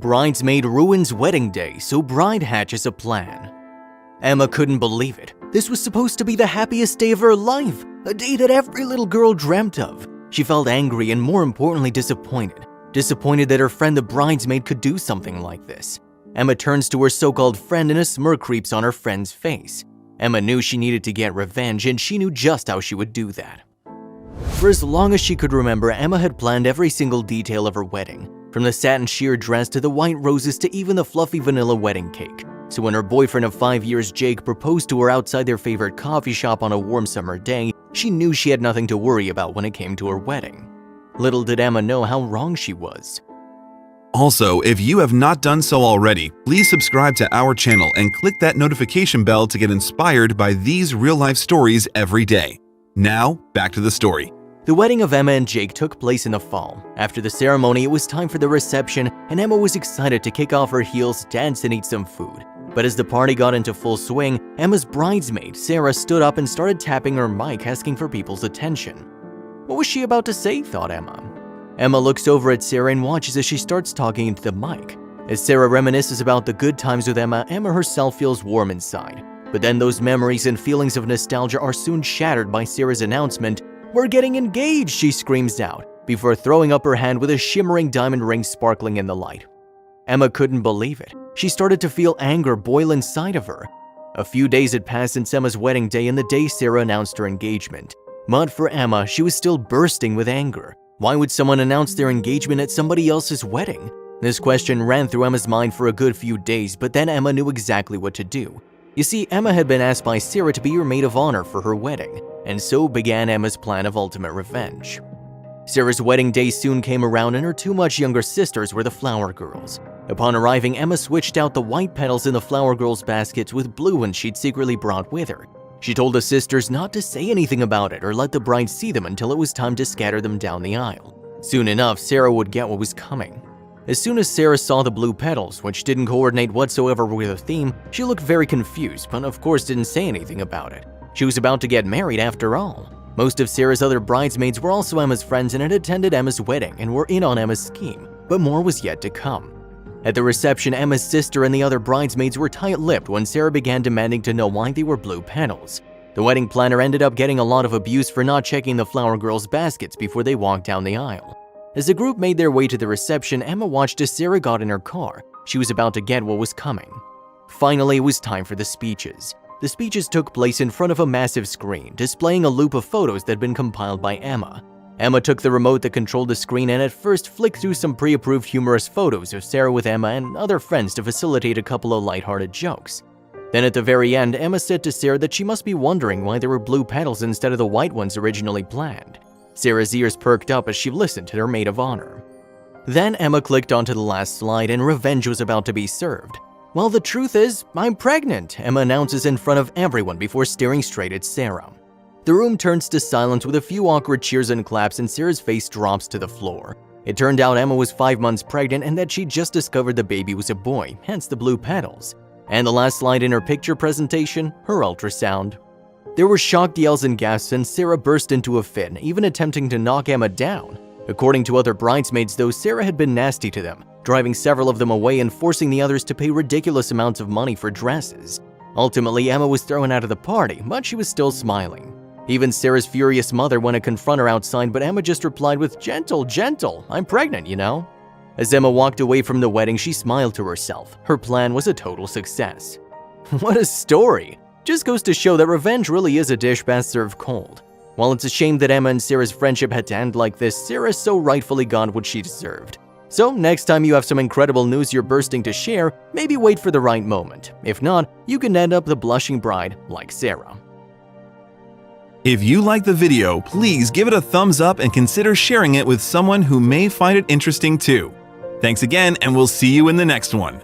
Bridesmaid ruins wedding day, so bride hatches a plan. Emma couldn't believe it. This was supposed to be the happiest day of her life, a day that every little girl dreamt of. She felt angry and, more importantly, disappointed. Disappointed that her friend the bridesmaid could do something like this. Emma turns to her so-called friend and a smirk creeps on her friend's face. Emma knew she needed to get revenge, and she knew just how she would do that. For as long as she could remember, Emma had planned every single detail of her wedding, from the satin sheer dress to the white roses to even the fluffy vanilla wedding cake. So when her boyfriend of 5 years, Jake, proposed to her outside their favorite coffee shop on a warm summer day, she knew she had nothing to worry about when it came to her wedding. Little did Emma know how wrong she was. Also, if you have not done so already, please subscribe to our channel and click that notification bell to get inspired by these real-life stories every day. Now, back to the story. The wedding of Emma and Jake took place in the fall. After the ceremony, it was time for the reception, and Emma was excited to kick off her heels, dance, and eat some food. But as the party got into full swing, Emma's bridesmaid, Sarah, stood up and started tapping her mic, asking for people's attention. What was she about to say, thought Emma. Emma looks over at Sarah and watches as she starts talking into the mic. As Sarah reminisces about the good times with Emma, Emma herself feels warm inside. But then those memories and feelings of nostalgia are soon shattered by Sarah's announcement. "We're getting engaged," she screams out, before throwing up her hand with a shimmering diamond ring sparkling in the light. Emma couldn't believe it. She started to feel anger boil inside of her. A few days had passed since Emma's wedding day and the day Sarah announced her engagement. But for Emma, she was still bursting with anger. Why would someone announce their engagement at somebody else's wedding? This question ran through Emma's mind for a good few days, but then Emma knew exactly what to do. You see, Emma had been asked by Sarah to be her maid of honor for her wedding, and so began Emma's plan of ultimate revenge. Sarah's wedding day soon came around and her two much younger sisters were the flower girls. Upon arriving, Emma switched out the white petals in the flower girls' baskets with blue ones she'd secretly brought with her. She told the sisters not to say anything about it or let the bride see them until it was time to scatter them down the aisle. Soon enough, Sarah would get what was coming. As soon as Sarah saw the blue petals, which didn't coordinate whatsoever with the theme, she looked very confused, but of course didn't say anything about it. She was about to get married after all. Most of Sarah's other bridesmaids were also Emma's friends and had attended Emma's wedding and were in on Emma's scheme, but more was yet to come. At the reception, Emma's sister and the other bridesmaids were tight-lipped when Sarah began demanding to know why they were blue petals. The wedding planner ended up getting a lot of abuse for not checking the flower girls' baskets before they walked down the aisle. As the group made their way to the reception, Emma watched as Sarah got in her car. She was about to get what was coming. Finally, it was time for the speeches. The speeches took place in front of a massive screen, displaying a loop of photos that had been compiled by Emma. Emma took the remote that controlled the screen and at first flicked through some pre-approved humorous photos of Sarah with Emma and other friends to facilitate a couple of lighthearted jokes. Then at the very end, Emma said to Sarah that she must be wondering why there were blue petals instead of the white ones originally planned. Sarah's ears perked up as she listened to her maid of honor. Then Emma clicked onto the last slide and revenge was about to be served. "Well, the truth is, I'm pregnant," Emma announces in front of everyone before staring straight at Sarah. The room turns to silence with a few awkward cheers and claps and Sarah's face drops to the floor. It turned out Emma was 5 months pregnant and that she just discovered the baby was a boy, hence the blue petals. And the last slide in her picture presentation, her ultrasound. There were shocked yells and gasps and Sarah burst into a fit, even attempting to knock Emma down. According to other bridesmaids though, Sarah had been nasty to them, driving several of them away and forcing the others to pay ridiculous amounts of money for dresses. Ultimately, Emma was thrown out of the party, but she was still smiling. Even Sarah's furious mother went to confront her outside, but Emma just replied with, "Gentle, gentle, I'm pregnant, you know." As Emma walked away from the wedding, she smiled to herself. Her plan was a total success. What a story! Just goes to show that revenge really is a dish best served cold. While it's a shame that Emma and Sarah's friendship had to end like this, Sarah so rightfully got what she deserved. So next time you have some incredible news you're bursting to share, maybe wait for the right moment. If not, you can end up the blushing bride like Sarah. If you like the video, please give it a thumbs up and consider sharing it with someone who may find it interesting too. Thanks again, and we'll see you in the next one.